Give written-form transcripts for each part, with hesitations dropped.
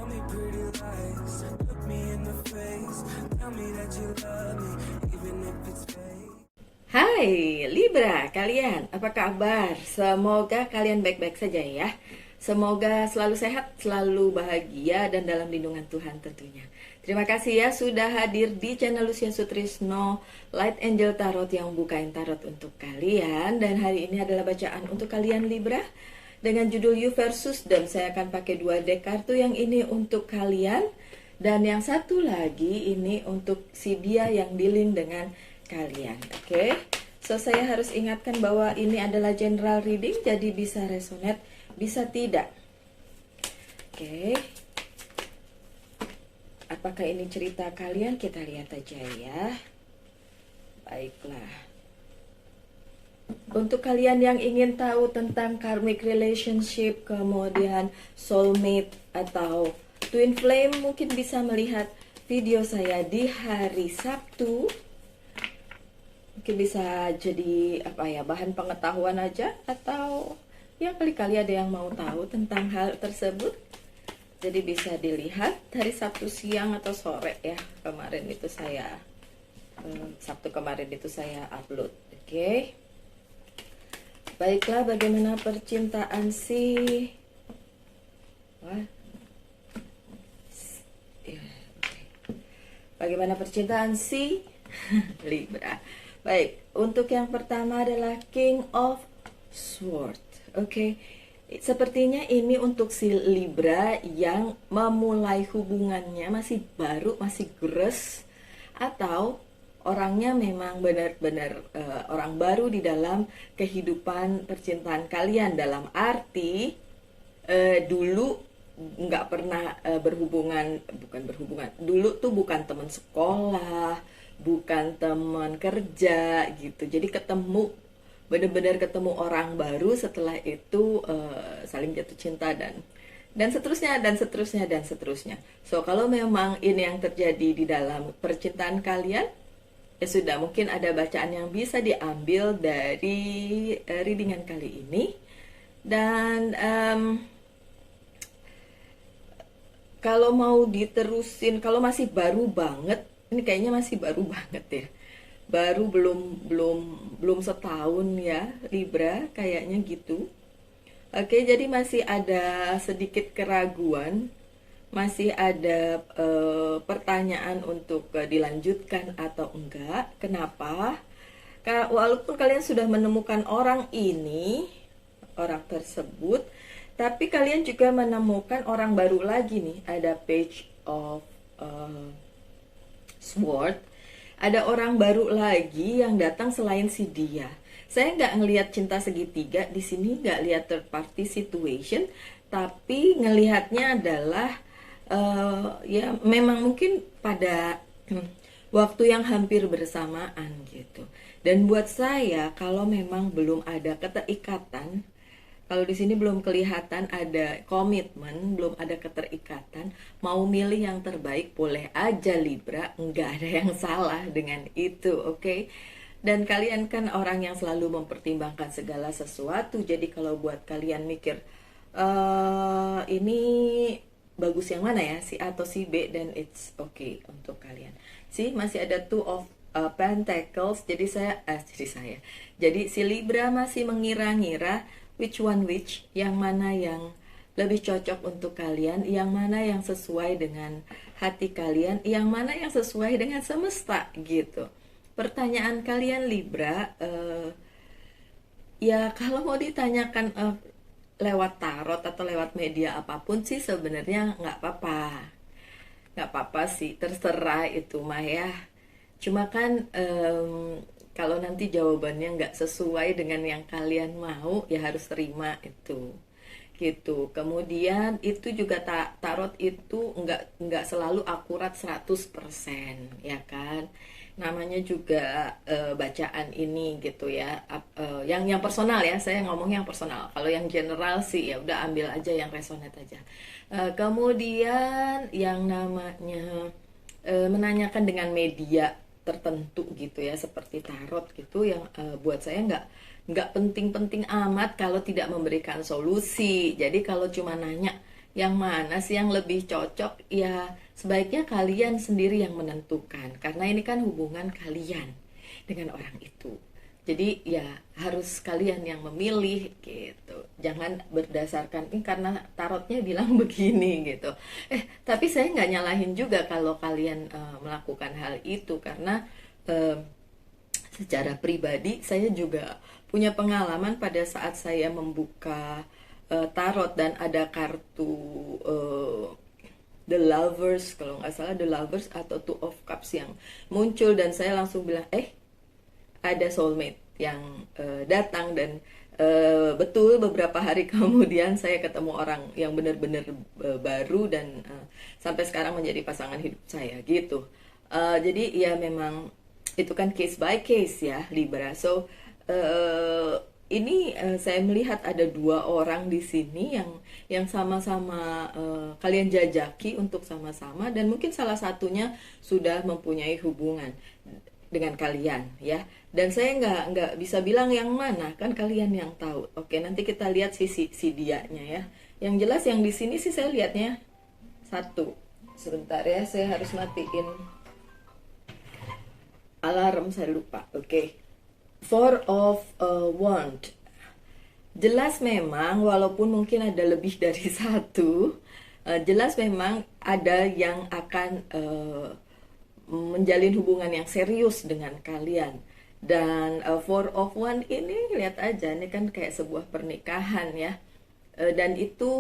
me pretty lies, look me in the face, tell me that you love me, even if it's fake. Hai Libra, kalian apa kabar? Semoga kalian baik-baik saja ya. Semoga selalu sehat, selalu bahagia, dan dalam lindungan Tuhan tentunya. Terima kasih ya sudah hadir di channel Lucia Sutrisno Light Angel Tarot yang bukain tarot untuk kalian. Dan hari ini adalah bacaan untuk kalian Libra dengan judul You Versus, dan saya akan pakai 2 deck kartu. Yang ini untuk kalian, dan yang satu lagi ini untuk si dia yang dealing dengan kalian. Oke, so saya harus ingatkan bahwa ini adalah general reading, jadi bisa resonate, bisa tidak. Oke, apakah ini cerita kalian? Kita lihat aja ya. Baiklah, untuk kalian yang ingin tahu tentang karmic relationship, kemudian soulmate atau twin flame, mungkin bisa melihat video saya di hari Sabtu. Mungkin bisa jadi bahan pengetahuan aja, atau ya kali-kali ada yang mau tahu tentang hal tersebut. Jadi bisa dilihat hari Sabtu siang atau sore ya. Sabtu kemarin itu saya upload. Oke. Baiklah, bagaimana percintaan Bagaimana percintaan si Libra? Baik, untuk yang pertama adalah King of Swords. Oke, sepertinya ini untuk si Libra yang memulai hubungannya masih baru, masih gres, atau orangnya memang benar-benar orang baru di dalam kehidupan percintaan kalian. Dalam arti dulu nggak pernah dulu tuh bukan teman sekolah, bukan teman kerja gitu. Jadi benar-benar ketemu orang baru, setelah itu saling jatuh cinta dan seterusnya. So kalau memang ini yang terjadi di dalam percintaan kalian, ya sudah, mungkin ada bacaan yang bisa diambil dari readingan kali ini. Dan kalau mau diterusin, kalau masih baru banget, ini kayaknya masih baru banget ya. Baru belum setahun ya Libra, kayaknya gitu. Oke, jadi masih ada sedikit keraguan, masih ada pertanyaan untuk dilanjutkan atau enggak. Kenapa? Karena walaupun kalian sudah menemukan orang tersebut, tapi kalian juga menemukan orang baru lagi nih. Ada Page of Sword, ada orang baru lagi yang datang selain si dia. Saya nggak ngelihat cinta segitiga di sini, nggak lihat third party situation, tapi ngelihatnya adalah ya memang mungkin pada waktu yang hampir bersamaan gitu. Dan buat saya, kalau memang belum ada keterikatan, kalau di sini belum kelihatan ada komitmen, belum ada keterikatan, mau milih yang terbaik boleh aja Libra, nggak ada yang salah dengan itu, oke? Dan kalian kan orang yang selalu mempertimbangkan segala sesuatu, jadi kalau buat kalian mikir ini bagus yang mana ya, si A atau si B, dan it's okay untuk kalian. Masih ada Two of Pentacles, jadi si Libra masih mengira-ngira which yang mana yang lebih cocok untuk kalian, yang mana yang sesuai dengan hati kalian, yang mana yang sesuai dengan semesta gitu. Pertanyaan kalian Libra, ya kalau mau ditanyakan lewat tarot atau lewat media apapun sih sebenarnya nggak apa-apa sih, terserah itu mah ya. Cuma kan kalau nanti jawabannya nggak sesuai dengan yang kalian mau, ya harus terima itu gitu. Kemudian itu juga tarot itu nggak selalu akurat 100% ya kan. Namanya juga bacaan ini gitu ya. Yang personal ya, saya ngomong yang personal. Kalau yang general sih ya udah ambil aja yang resonate aja. Kemudian yang namanya menanyakan dengan media tertentu gitu ya, seperti tarot gitu, yang buat saya nggak penting-penting amat kalau tidak memberikan solusi. Jadi kalau cuma nanya yang mana sih yang lebih cocok, ya sebaiknya kalian sendiri yang menentukan, karena ini kan hubungan kalian dengan orang itu. Jadi ya harus kalian yang memilih gitu. Jangan berdasarkan ini karena tarotnya bilang begini gitu. Tapi saya nggak nyalahin juga kalau kalian melakukan hal itu, karena eh, secara pribadi saya juga punya pengalaman pada saat saya membuka tarot dan ada kartu eh, The Lovers, kalau nggak salah The Lovers atau Two of Cups yang muncul, dan saya langsung bilang ada soulmate yang datang, dan betul beberapa hari kemudian saya ketemu orang yang benar-benar baru, dan sampai sekarang menjadi pasangan hidup saya gitu. Jadi ya memang itu kan case by case ya, Libra. So ini saya melihat ada dua orang di sini yang sama-sama kalian jajaki untuk sama-sama, dan mungkin salah satunya sudah mempunyai hubungan dengan kalian ya. Dan saya nggak bisa bilang yang mana, kan kalian yang tahu. Oke, nanti kita lihat si dianya ya. Yang jelas yang di sini sih saya lihatnya satu. Sebentar ya, saya harus matiin alarm, saya lupa. Oke. Four of Wand. Jelas memang walaupun mungkin ada lebih dari satu, jelas memang ada yang akan menjalin hubungan yang serius dengan kalian. Dan Four of One ini lihat aja, ini kan kayak sebuah pernikahan ya. Dan itu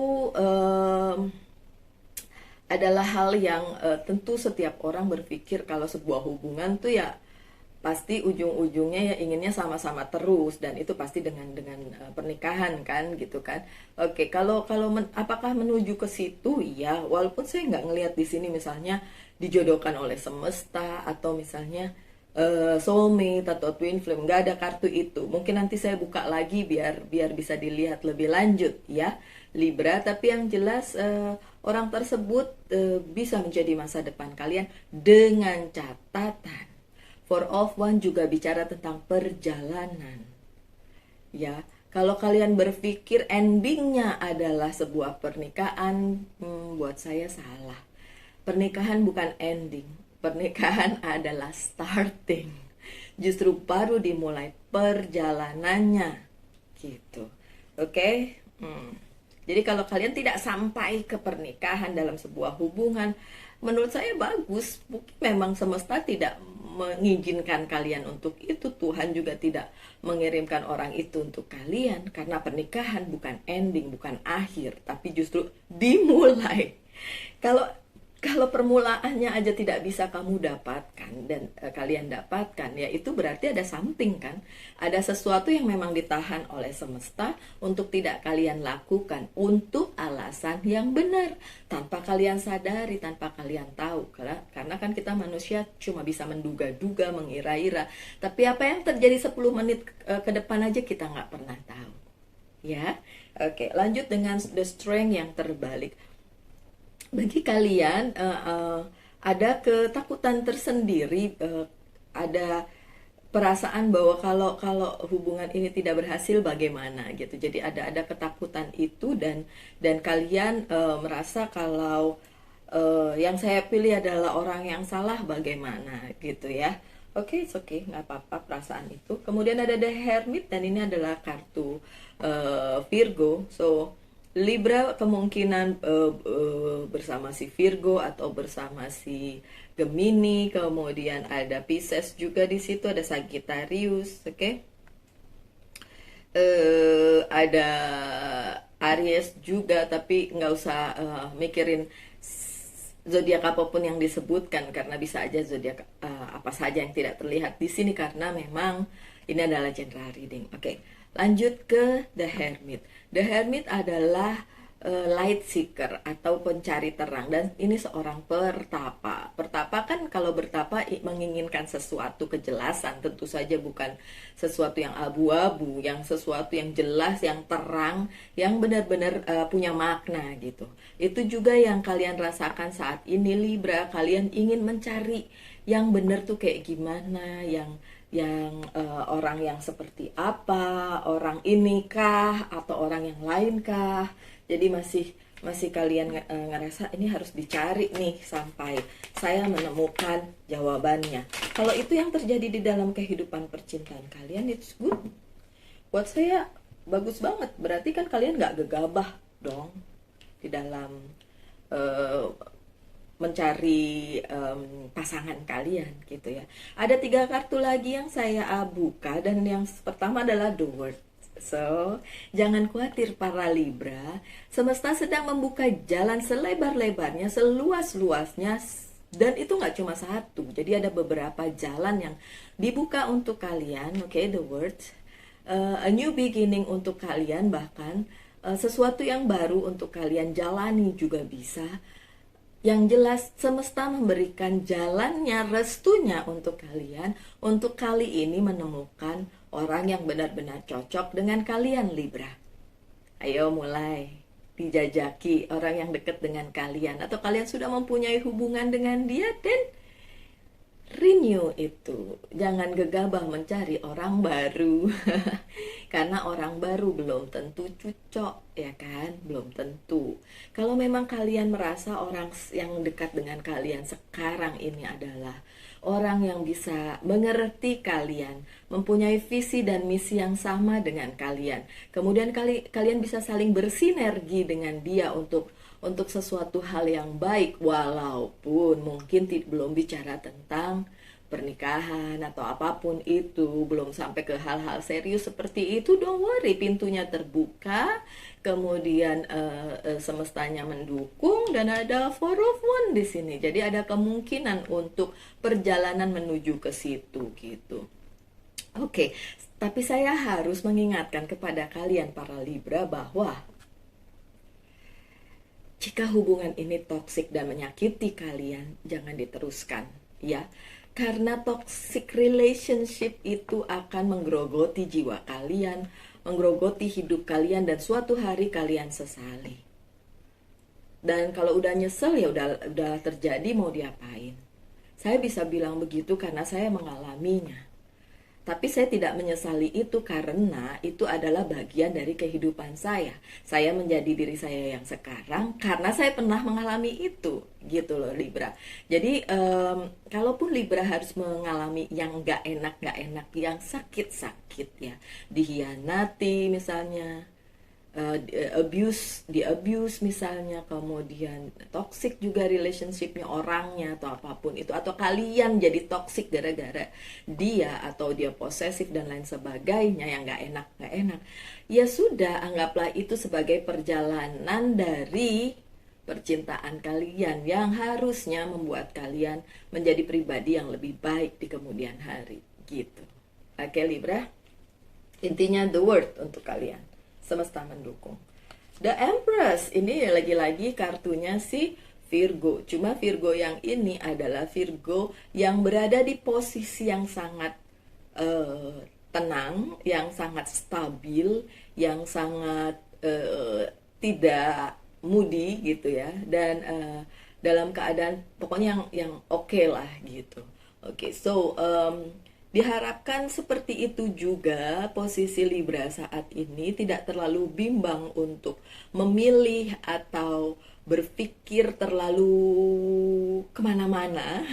adalah hal yang tentu setiap orang berpikir kalau sebuah hubungan tuh ya pasti ujung-ujungnya ya inginnya sama-sama terus, dan itu pasti dengan pernikahan kan gitu kan. Oke, apakah menuju ke situ? Ya, walaupun saya nggak ngelihat di sini misalnya dijodohkan oleh semesta atau misalnya soulmate atau twin flame, nggak ada kartu itu. Mungkin nanti saya buka lagi biar bisa dilihat lebih lanjut ya, Libra. Tapi yang jelas orang tersebut bisa menjadi masa depan kalian dengan catatan Four of One juga bicara tentang perjalanan. Ya, kalau kalian berpikir endingnya adalah sebuah pernikahan, buat saya salah. Pernikahan bukan ending. Pernikahan adalah starting. Justru baru dimulai perjalanannya. Gitu. Oke? Jadi kalau kalian tidak sampai ke pernikahan dalam sebuah hubungan, menurut saya bagus. Mungkin memang semesta tidak mengizinkan kalian untuk itu. Tuhan juga tidak mengirimkan orang itu untuk kalian, karena pernikahan bukan ending, bukan akhir, tapi justru dimulai. Kalau permulaannya aja tidak bisa kamu dapatkan dan kalian dapatkan, ya itu berarti ada something kan, ada sesuatu yang memang ditahan oleh semesta untuk tidak kalian lakukan untuk alasan yang benar, tanpa kalian sadari, tanpa kalian tahu. Karena kan kita manusia cuma bisa menduga-duga, mengira-ira, tapi apa yang terjadi 10 menit ke depan aja kita nggak pernah tahu ya. Oke, lanjut dengan the strength yang terbalik. Bagi kalian ada ketakutan tersendiri, ada perasaan bahwa kalau hubungan ini tidak berhasil bagaimana gitu. Jadi ada ketakutan itu, dan kalian merasa kalau yang saya pilih adalah orang yang salah bagaimana gitu ya. Oke, it's okay, nggak apa-apa perasaan itu. Kemudian ada The Hermit, dan ini adalah kartu Virgo. So Libra kemungkinan bersama si Virgo atau bersama si Gemini, kemudian ada Pisces juga di situ, ada Sagittarius, oke? Ada Aries juga, tapi nggak usah mikirin zodiak apapun yang disebutkan, karena bisa aja zodiak apa saja yang tidak terlihat di sini, karena memang ini adalah general reading. Oke, lanjut ke The Hermit. The Hermit adalah light seeker atau pencari terang, dan ini seorang pertapa. Pertapa kan kalau bertapa menginginkan sesuatu kejelasan, tentu saja bukan sesuatu yang abu-abu, yang sesuatu yang jelas, yang terang, yang benar-benar punya makna gitu. Itu juga yang kalian rasakan saat ini, Libra. Kalian ingin mencari yang benar tuh kayak gimana, yang orang yang seperti apa, orang ini kah atau orang yang lain kah. Jadi masih kalian ngerasa ini harus dicari nih sampai saya menemukan jawabannya. Kalau itu yang terjadi di dalam kehidupan percintaan kalian, it's good. Buat saya bagus banget. Berarti kan kalian nggak gegabah dong di dalam eh, mencari pasangan kalian gitu ya. Ada 3 kartu lagi yang saya buka, dan yang pertama adalah the word. So, jangan khawatir para Libra, semesta sedang membuka jalan selebar-lebarnya, seluas-luasnya, dan itu nggak cuma satu. Jadi ada beberapa jalan yang dibuka untuk kalian, oke, the word. A new beginning untuk kalian, bahkan sesuatu yang baru untuk kalian jalani juga bisa. Yang jelas semesta memberikan jalannya, restunya untuk kalian, untuk kali ini menemukan orang yang benar-benar cocok dengan kalian Libra. Ayo mulai dijajaki orang yang dekat dengan kalian, atau kalian sudah mempunyai hubungan dengan dia, dan renew itu. Jangan gegabah mencari orang baru. Karena orang baru belum tentu cocok, ya kan? Belum tentu. Kalau memang kalian merasa orang yang dekat dengan kalian sekarang ini adalah orang yang bisa mengerti kalian, mempunyai visi dan misi yang sama dengan kalian, kemudian kalian bisa saling bersinergi dengan dia untuk sesuatu hal yang baik, walaupun mungkin belum bicara tentang pernikahan atau apapun itu, belum sampai ke hal-hal serius seperti itu. Don't worry, pintunya terbuka, kemudian semestanya mendukung, dan ada Four of Wands di sini. Jadi ada kemungkinan untuk perjalanan menuju ke situ gitu. Oke, tapi saya harus mengingatkan kepada kalian para Libra bahwa jika hubungan ini toksik dan menyakiti kalian, jangan diteruskan, ya. Karena toxic relationship itu akan menggerogoti jiwa kalian, menggerogoti hidup kalian, dan suatu hari kalian sesali. Dan kalau udah nyesel, ya udah terjadi, mau diapain. Saya bisa bilang begitu karena saya mengalaminya. Tapi saya tidak menyesali itu karena itu adalah bagian dari kehidupan saya. Saya menjadi diri saya yang sekarang karena saya pernah mengalami itu, gitu loh Libra. Jadi kalaupun Libra harus mengalami yang gak enak, yang sakit-sakit ya, dihianati misalnya, di abuse misalnya, kemudian toxic juga relationshipnya, orangnya atau apapun itu, atau kalian jadi toxic gara-gara dia, atau dia posesif dan lain sebagainya yang nggak enak, ya sudah, anggaplah itu sebagai perjalanan dari percintaan kalian yang harusnya membuat kalian menjadi pribadi yang lebih baik di kemudian hari gitu. Oke Libra, intinya the word untuk kalian, semesta mendukung. The Empress, ini lagi-lagi kartunya si Virgo. Cuma Virgo yang ini adalah Virgo yang berada di posisi yang sangat tenang, yang sangat stabil, yang sangat tidak moody gitu ya. Dan dalam keadaan pokoknya yang oke lah gitu. Oke, so diharapkan seperti itu juga posisi Libra saat ini, tidak terlalu bimbang untuk memilih atau berpikir terlalu kemana-mana.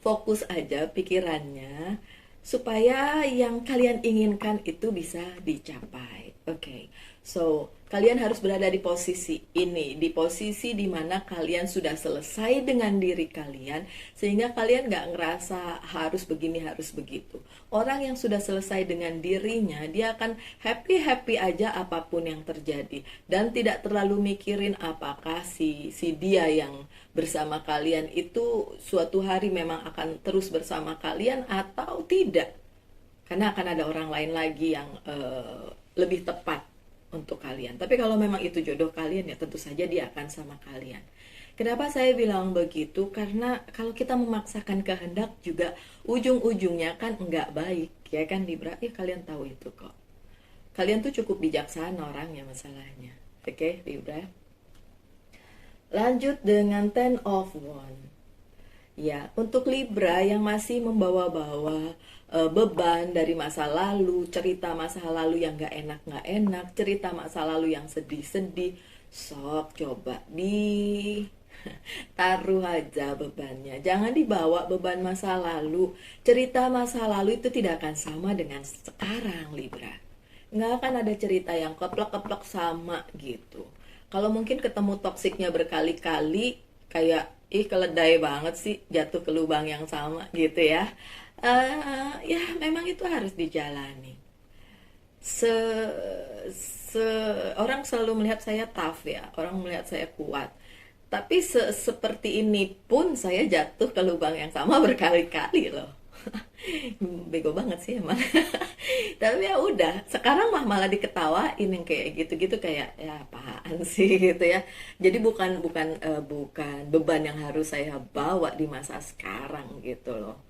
Fokus aja pikirannya supaya yang kalian inginkan itu bisa dicapai. Oke, so kalian harus berada di posisi ini, di posisi dimana kalian sudah selesai dengan diri kalian, sehingga kalian gak ngerasa harus begini, harus begitu. Orang yang sudah selesai dengan dirinya, dia akan happy-happy aja apapun yang terjadi, dan tidak terlalu mikirin apakah si dia yang bersama kalian itu suatu hari memang akan terus bersama kalian atau tidak. Karena akan ada orang lain lagi yang lebih tepat untuk kalian. Tapi kalau memang itu jodoh kalian, ya tentu saja dia akan sama kalian. Kenapa saya bilang begitu? Karena kalau kita memaksakan kehendak juga ujung-ujungnya kan enggak baik, ya kan Libra? Ya kalian tahu itu kok. Kalian tuh cukup bijaksana orangnya masalahnya. Oke, Libra. Lanjut dengan Ten of Wands. Ya, untuk Libra yang masih membawa-bawa beban dari masa lalu, cerita masa lalu yang gak enak, cerita masa lalu yang sedih-sedih, Sok coba di taruh aja bebannya. Jangan dibawa beban masa lalu. Cerita masa lalu itu tidak akan sama dengan sekarang, Libra. Nggak akan ada cerita yang keplek-keplek sama gitu. Kalau mungkin ketemu toksiknya berkali-kali, kayak, ih keledai banget sih jatuh ke lubang yang sama gitu ya. Ya memang itu harus dijalani. se, Orang selalu melihat saya tough ya, orang melihat saya kuat, tapi seperti ini pun saya jatuh ke lubang yang sama berkali-kali loh. Bego banget sih emang. Tapi ya udah, sekarang mah malah diketawain yang kayak gitu-gitu, kayak ya apaan sih gitu ya. Jadi bukan beban yang harus saya bawa di masa sekarang gitu loh.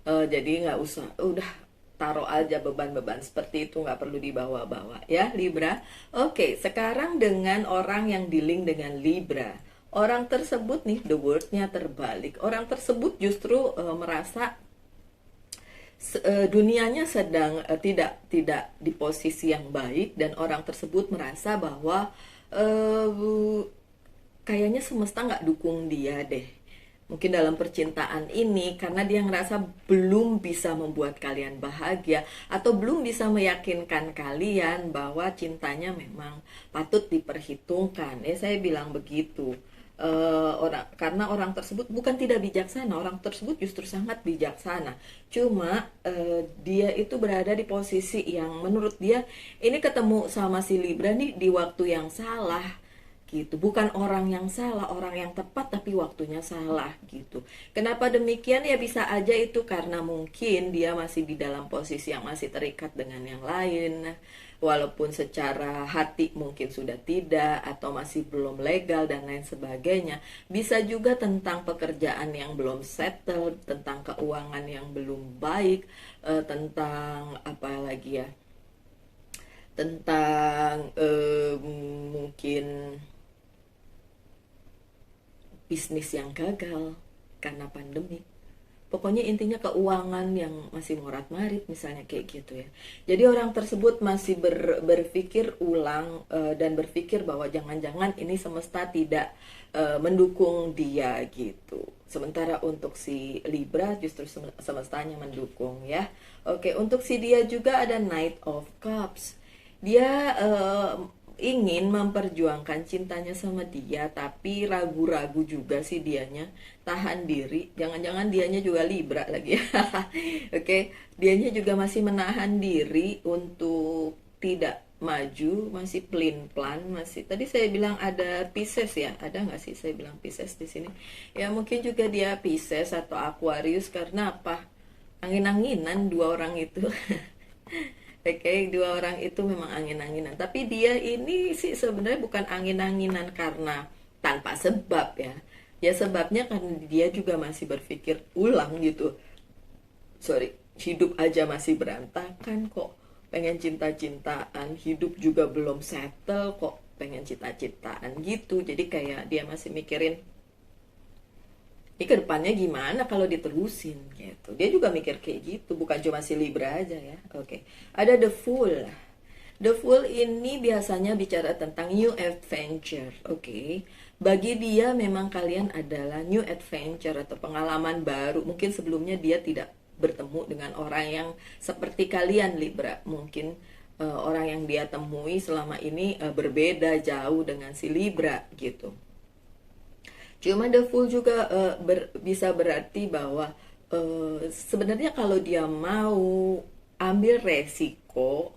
Jadi nggak usah, udah taruh aja beban-beban seperti itu, nggak perlu dibawa-bawa ya Libra. Oke, sekarang dengan orang yang dealing dengan Libra, orang tersebut nih, the wordnya terbalik. Orang tersebut justru merasa dunianya sedang tidak di posisi yang baik, dan orang tersebut merasa bahwa kayaknya semesta nggak dukung dia deh. Mungkin dalam percintaan ini, karena dia ngerasa belum bisa membuat kalian bahagia, atau belum bisa meyakinkan kalian bahwa cintanya memang patut diperhitungkan. Ya saya bilang begitu. Karena orang tersebut bukan tidak bijaksana, orang tersebut justru sangat bijaksana. Cuma dia itu berada di posisi yang menurut dia ini ketemu sama si Libra nih di waktu yang salah gitu. Bukan orang yang salah, orang yang tepat, tapi waktunya salah gitu. Kenapa demikian? Ya bisa aja itu karena mungkin dia masih di dalam posisi yang masih terikat dengan yang lain, walaupun secara hati mungkin sudah tidak, atau masih belum legal dan lain sebagainya. Bisa juga tentang pekerjaan yang belum settle, tentang keuangan yang belum baik, tentang apa lagi ya, tentang mungkin bisnis yang gagal karena pandemi. Pokoknya intinya keuangan yang masih morat-marit misalnya, kayak gitu ya. Jadi orang tersebut masih berpikir ulang, dan berpikir bahwa jangan-jangan ini semesta tidak mendukung dia gitu. Sementara untuk si Libra justru semestanya mendukung ya. Oke, untuk si dia juga ada Knight of Cups. Dia ingin memperjuangkan cintanya sama dia, tapi ragu-ragu juga sih dianya, tahan diri. Jangan-jangan dianya juga Libra lagi ya. Oke, dianya juga masih menahan diri untuk tidak maju, masih pelin-pelan, masih. Tadi saya bilang ada Pisces ya, ada nggak sih saya bilang Pisces di sini? Ya mungkin juga dia Pisces atau Aquarius, karena apa? Angin-anginan dua orang itu. Oke, dua orang itu memang angin-anginan. Tapi dia ini sih sebenarnya bukan angin-anginan karena tanpa sebab ya. Ya sebabnya karena dia juga masih berpikir ulang gitu. Sorry, hidup aja masih berantakan kok. Pengen cinta-cintaan, hidup juga belum settle kok. Pengen cinta-cintaan gitu. Jadi kayak dia masih mikirin, ini ke depannya gimana kalau diterusin gitu. Dia juga mikir kayak gitu, bukan cuma si Libra aja ya. Oke. Ada The Fool. The Fool ini biasanya bicara tentang new adventure. Oke. Bagi dia memang kalian adalah new adventure atau pengalaman baru. Mungkin sebelumnya dia tidak bertemu dengan orang yang seperti kalian Libra. Mungkin orang yang dia temui selama ini berbeda jauh dengan si Libra gitu. Cuma The Fool juga bisa berarti bahwa sebenarnya kalau dia mau ambil resiko,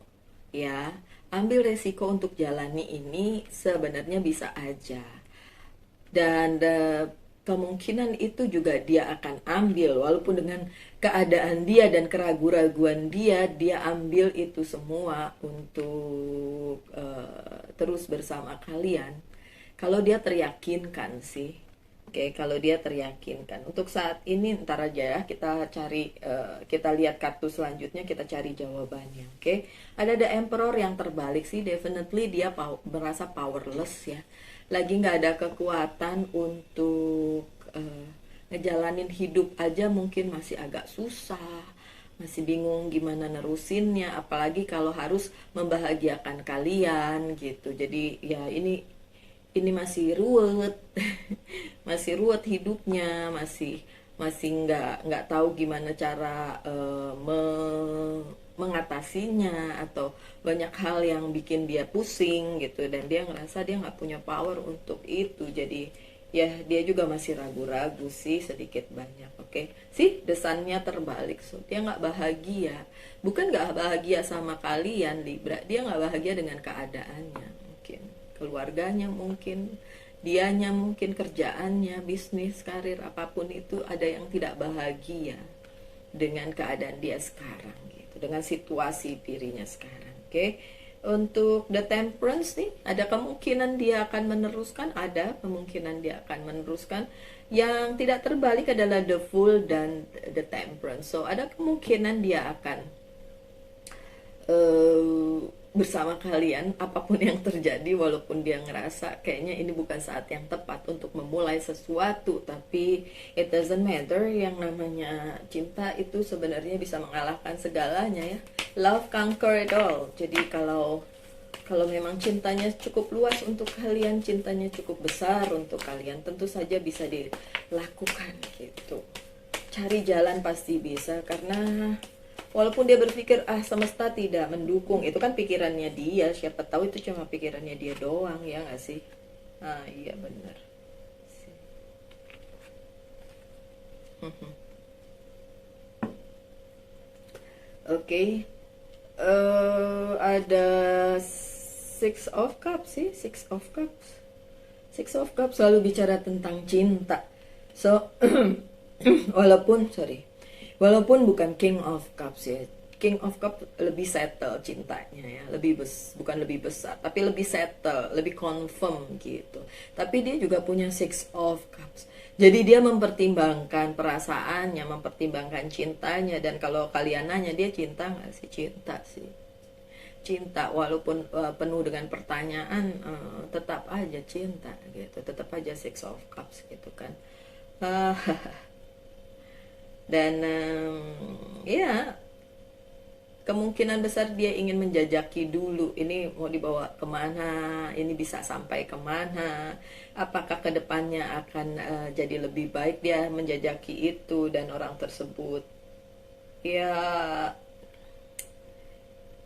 ya, ambil resiko untuk jalani ini sebenarnya bisa aja. Dan kemungkinan itu juga dia akan ambil, walaupun dengan keadaan dia dan keraguan-raguan dia ambil itu semua untuk terus bersama kalian. Kalau dia teryakinkan sih. Oke, kalau dia teryakinkan. Untuk saat ini ntar aja ya, kita cari, kita lihat kartu selanjutnya, kita cari jawabannya. Oke, ada The Emperor yang terbalik sih, definitely dia merasa powerless ya. Lagi nggak ada kekuatan untuk ngejalanin hidup aja, mungkin masih agak susah, masih bingung gimana nerusinnya, apalagi kalau harus membahagiakan kalian gitu. Jadi ya ini ini masih ruwet, masih ruwet hidupnya, masih masih nggak tahu gimana cara mengatasinya, atau banyak hal yang bikin dia pusing gitu, dan dia ngerasa dia nggak punya power untuk itu. Jadi ya dia juga masih ragu-ragu sih sedikit banyak. Oke sih, desannya terbalik, so dia nggak bahagia. Bukan nggak bahagia sama kalian Libra, dia nggak bahagia dengan keadaannya, mungkin keluarganya, mungkin dianya, mungkin kerjaannya, bisnis, karir, apapun itu, ada yang tidak bahagia dengan keadaan dia sekarang gitu, dengan situasi dirinya sekarang. Oke, untuk the temperance nih, ada kemungkinan dia akan meneruskan, ada kemungkinan dia akan meneruskan. Yang tidak terbalik adalah the fool dan the temperance, so ada kemungkinan dia akan bersama kalian apapun yang terjadi, walaupun dia ngerasa kayaknya ini bukan saat yang tepat untuk memulai sesuatu. Tapi it doesn't matter, yang namanya cinta itu sebenarnya bisa mengalahkan segalanya ya. Love conquer it all. Jadi kalau memang cintanya cukup luas untuk kalian, cintanya cukup besar untuk kalian, tentu saja bisa dilakukan gitu. Cari jalan pasti bisa, karena walaupun dia berpikir semesta tidak mendukung, itu kan pikirannya dia, siapa tahu itu cuma pikirannya dia doang, ya nggak sih? Iya benar. Oke, ada Six of Cups sih, Six of Cups. Six of Cups selalu bicara tentang cinta. So walaupun bukan King of Cups ya. King of Cups lebih settle cintanya ya, bukan lebih besar, tapi lebih settle, lebih confirm gitu. Tapi dia juga punya Six of Cups. Jadi dia mempertimbangkan perasaannya, mempertimbangkan cintanya. Dan kalau kalian nanya dia cinta nggak sih? Cinta sih. Cinta, walaupun penuh dengan pertanyaan, tetap aja cinta gitu, tetap aja Six of Cups gitu kan. Dan ya kemungkinan besar dia ingin menjajaki dulu, ini mau dibawa kemana, ini bisa sampai kemana, apakah kedepannya akan jadi lebih baik. Dia menjajaki itu, dan orang tersebut ya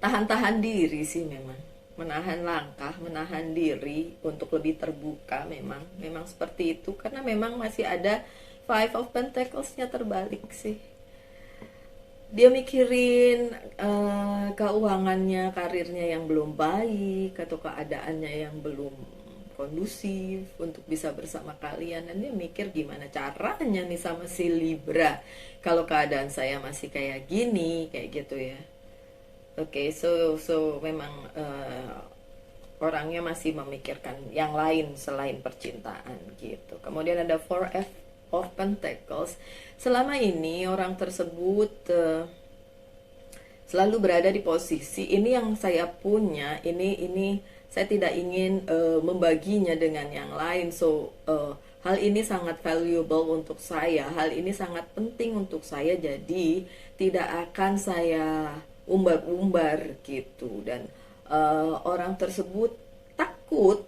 tahan-tahan diri sih, memang menahan langkah, menahan diri untuk lebih terbuka. Memang seperti itu, karena memang masih ada Five of Pentacles-nya terbalik sih. Dia mikirin keuangannya, karirnya yang belum baik, atau keadaannya yang belum kondusif untuk bisa bersama kalian. Dan dia mikir gimana caranya nih sama si Libra, kalau keadaan saya masih kayak gini, kayak gitu ya. Oke, so memang orangnya masih memikirkan yang lain selain percintaan gitu. Kemudian ada Four of Pentacles. Selama ini orang tersebut selalu berada di posisi ini yang saya punya, ini saya tidak ingin membaginya dengan yang lain. So hal ini sangat valuable untuk saya, hal ini sangat penting untuk saya, jadi tidak akan saya umbar-umbar gitu. Dan orang tersebut takut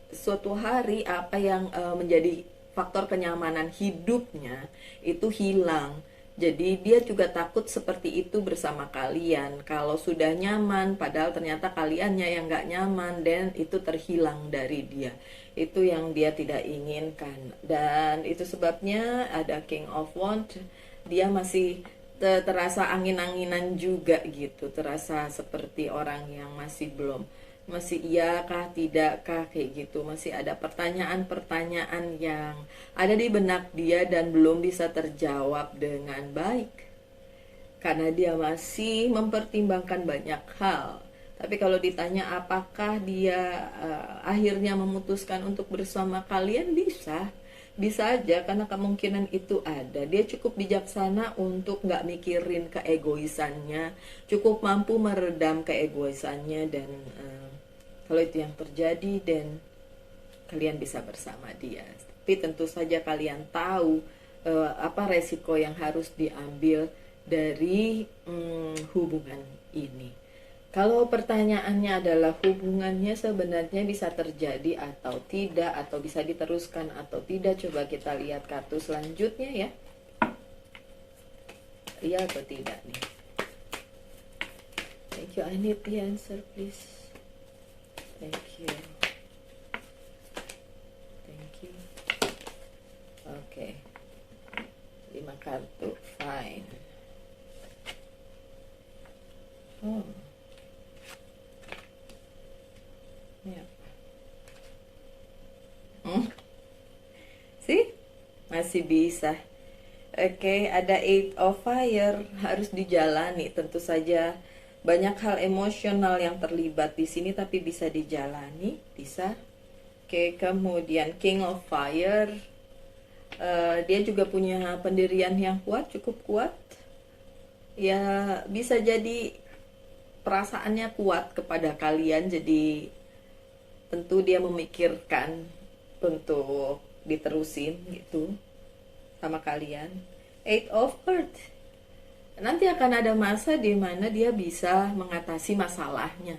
suatu hari apa yang menjadi faktor kenyamanan hidupnya itu hilang. Jadi dia juga takut seperti itu bersama kalian. Kalau sudah nyaman, padahal ternyata kaliannya yang gak nyaman, dan itu terhilang dari dia. Itu yang dia tidak inginkan. Dan itu sebabnya ada King of Wands. Dia masih terasa angin-anginan juga gitu. Terasa seperti orang yang masih iya kah, tidak kah, kayak gitu. Masih ada pertanyaan-pertanyaan yang ada di benak dia dan belum bisa terjawab dengan baik, karena dia masih mempertimbangkan banyak hal. Tapi kalau ditanya apakah dia akhirnya memutuskan untuk bersama kalian, bisa aja, karena kemungkinan itu ada. Dia cukup bijaksana untuk nggak mikirin keegoisannya, cukup mampu meredam keegoisannya. Dan kalau itu yang terjadi, dan kalian bisa bersama dia. Tapi tentu saja kalian tahu apa resiko yang harus diambil dari hubungan ini. Kalau pertanyaannya adalah hubungannya sebenarnya bisa terjadi atau tidak, atau bisa diteruskan atau tidak, coba kita lihat kartu selanjutnya ya. Iya atau tidak nih? Thank you, I need the answer please. Thank you. Thank you. Oke. 5 kartu, fine. Oh. Ya. Sih? Masih bisa. Oke, ada Eight of Fire, harus dijalani. Tentu saja banyak hal emosional yang terlibat di sini, tapi bisa dijalani, bisa. Oke, kemudian King of Fire, dia juga punya pendirian yang kuat, cukup kuat. Ya, bisa jadi perasaannya kuat kepada kalian, jadi tentu dia memikirkan untuk diterusin gitu sama kalian. Eight of Earth, nanti akan ada masa di mana dia bisa mengatasi masalahnya,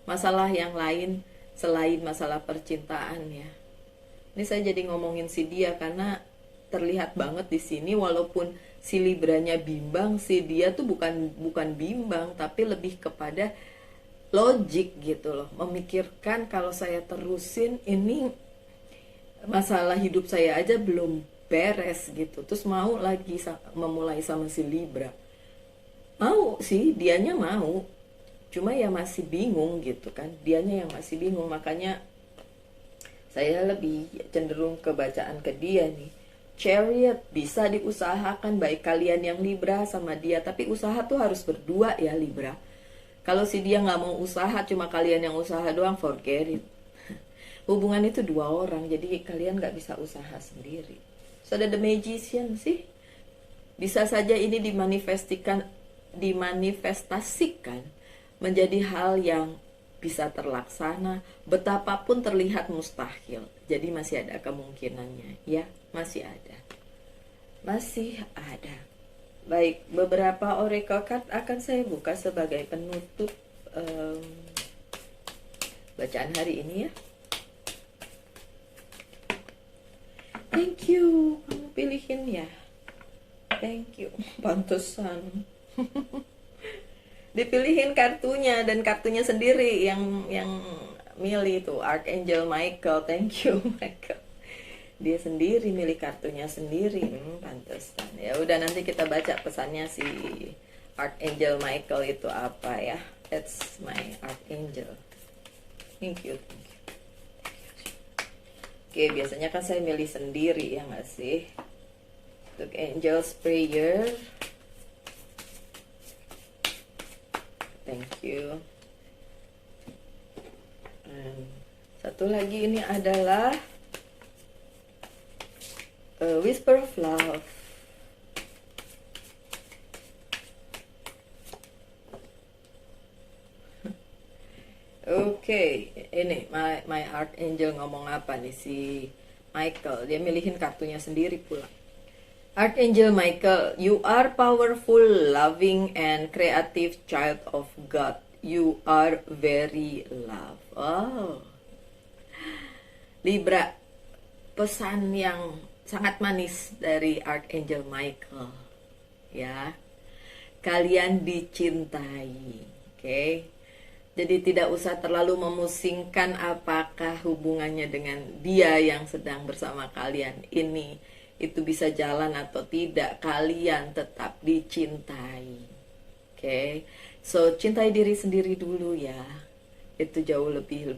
masalah yang lain selain masalah percintaan ya. Ini saya jadi ngomongin si dia karena terlihat banget di sini, walaupun si Libranya bimbang, si dia tuh bukan bimbang, tapi lebih kepada logik gitu loh, memikirkan kalau saya terusin ini masalah hidup saya aja belum beres gitu, terus mau lagi memulai sama si Libra. Mau sih, dianya mau, cuma ya masih bingung gitu kan, dianya yang masih bingung. Makanya saya lebih cenderung ke bacaan ke dia nih. Chariot, bisa diusahakan baik kalian yang Libra sama dia, tapi usaha tuh harus berdua ya Libra. Kalau si dia nggak mau usaha, cuma kalian yang usaha doang, forget it. Hubungan itu 2 orang, jadi kalian nggak bisa usaha sendiri. So ada The Magician sih, bisa saja ini dimanifestasikan menjadi hal yang bisa terlaksana, betapapun terlihat mustahil. Jadi masih ada kemungkinannya, ya, masih ada. Masih ada. Baik, beberapa oracle card akan saya buka sebagai penutup bacaan hari ini ya. Thank you, kamu pilihin ya. Thank you, pantesan. Dipilihin kartunya, dan kartunya sendiri yang milih tuh Archangel Michael. Thank you Michael. Dia sendiri milih kartunya sendiri, pantesan. Ya udah, nanti kita baca pesannya si Archangel Michael itu apa ya. That's my Archangel. Thank you. Oke, biasanya kan saya milih sendiri ya nggak sih. Untuk Angel's Prayer, thank you. And satu lagi ini adalah Whisper of Love. Oke, ini my Archangel ngomong apa nih si Michael. Dia milihin kartunya sendiri pula. Archangel Michael, you are powerful, loving, and creative child of God. You are very loved. Oh, Libra, pesan yang sangat manis dari Archangel Michael. Ya, kalian dicintai. Oke. Jadi tidak usah terlalu memusingkan apakah hubungannya dengan dia yang sedang bersama kalian ini itu bisa jalan atau tidak. Kalian tetap dicintai. Oke. So, cintai diri sendiri dulu ya. Itu jauh lebih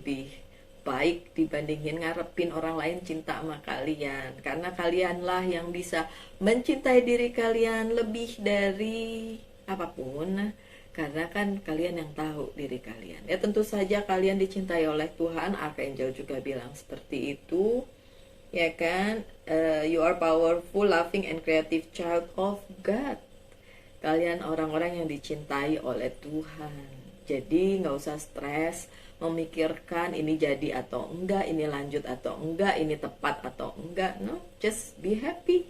baik dibandingin ngarepin orang lain cinta sama kalian. Karena kalianlah yang bisa mencintai diri kalian lebih dari apapun. Karena kan kalian yang tahu diri kalian. Ya tentu saja kalian dicintai oleh Tuhan. Archangel juga bilang seperti itu. Ya kan? You are powerful, loving, and creative child of God. Kalian orang-orang yang dicintai oleh Tuhan. Jadi nggak usah stres memikirkan ini jadi atau enggak, ini lanjut atau enggak, ini tepat atau enggak. No, just be happy.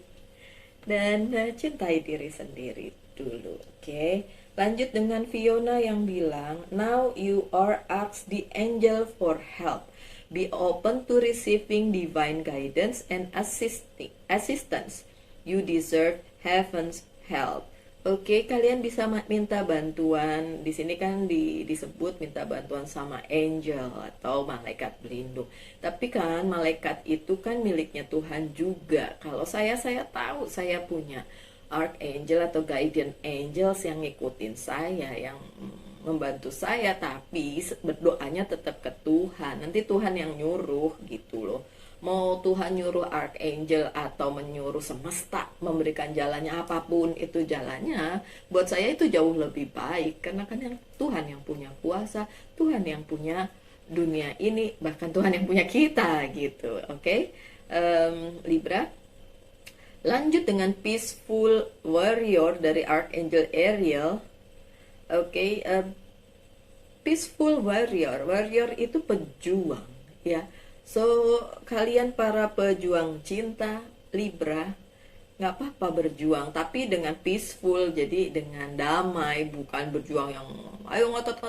Dan cintai diri sendiri dulu, oke? Lanjut dengan Fiona yang bilang, now you are asked the angel for help. Be open to receiving divine guidance and assistance. You deserve heaven's help. Oke, kalian bisa minta bantuan. Di sini kan disebut minta bantuan sama angel atau malaikat pelindung. Tapi kan malaikat itu kan miliknya Tuhan juga. Kalau saya tahu saya punya archangel atau guardian angels yang ngikutin saya, yang membantu saya, tapi berdoanya tetap ke Tuhan. Nanti Tuhan yang nyuruh gitu loh. Mau Tuhan nyuruh archangel atau menyuruh semesta memberikan jalannya, apapun itu jalannya, buat saya itu jauh lebih baik. Karena kan yang Tuhan yang punya kuasa, Tuhan yang punya dunia ini, bahkan Tuhan yang punya kita gitu. Oke? Libra. Lanjut dengan Peaceful Warrior dari Archangel Ariel. Oke, Peaceful Warrior. Warrior itu pejuang, ya. So, kalian para pejuang cinta Libra, nggak apa-apa berjuang, tapi dengan peaceful, jadi dengan damai, bukan berjuang yang ayo ngotot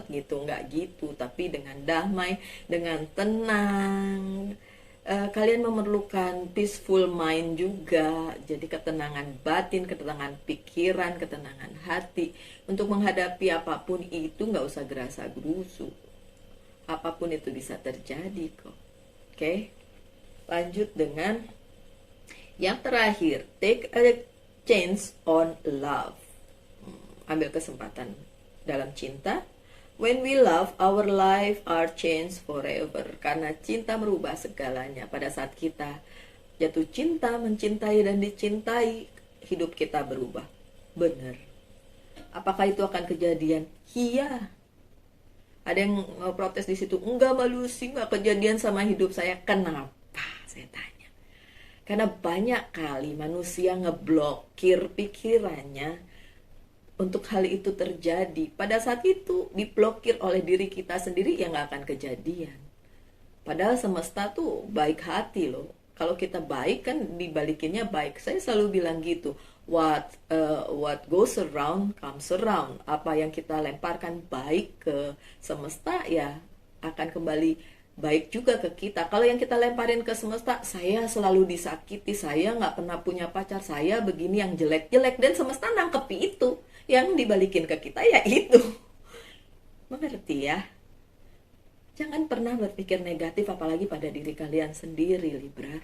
gitu, nggak gitu, tapi dengan damai, dengan tenang. Kalian memerlukan peaceful mind juga, jadi ketenangan batin, ketenangan pikiran, ketenangan hati untuk menghadapi apapun itu. Nggak usah gerasa gerusu, apapun itu bisa terjadi kok. Oke, lanjut dengan yang terakhir, take a chance on love. Ambil kesempatan dalam cinta. When we love, our life are changed forever. Karena cinta merubah segalanya. Pada saat kita jatuh cinta, mencintai dan dicintai, hidup kita berubah. Benar. Apakah itu akan kejadian? Iya. Ada yang protes di situ. Enggak, Mbak Lucy, enggak kejadian sama hidup saya. Kenapa? Saya tanya. Karena banyak kali manusia ngeblokir pikirannya untuk hal itu terjadi. Pada saat itu diblokir oleh diri kita sendiri, ya nggak akan kejadian. Padahal semesta tuh baik hati loh. Kalau kita baik kan dibalikinnya baik. Saya selalu bilang gitu. What goes around comes around. Apa yang kita lemparkan baik ke semesta, ya akan kembali baik juga ke kita. Kalau yang kita lemparin ke semesta, saya selalu disakiti, saya nggak pernah punya pacar, saya begini, yang jelek-jelek, dan semesta nangkep itu. Yang dibalikin ke kita ya itu. Mengerti ya? Jangan pernah berpikir negatif, apalagi pada diri kalian sendiri, Libra.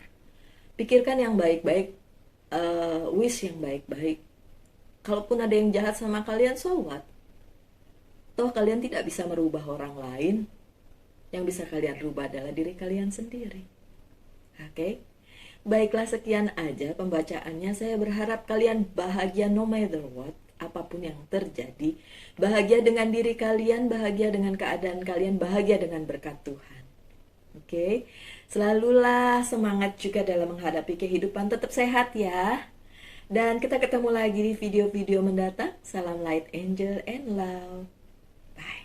Pikirkan yang baik-baik, wish yang baik-baik. Kalaupun ada yang jahat sama kalian, so what? Toh kalian tidak bisa merubah orang lain. Yang bisa kalian rubah adalah diri kalian sendiri. Oke? Baiklah, sekian aja pembacaannya. Saya berharap kalian bahagia no matter what. Apapun yang terjadi, bahagia dengan diri kalian, bahagia dengan keadaan kalian, bahagia dengan berkat Tuhan. Oke, selalulah semangat juga dalam menghadapi kehidupan. Tetap sehat ya. Dan kita ketemu lagi di video-video mendatang. Salam light, angel, and love. Bye.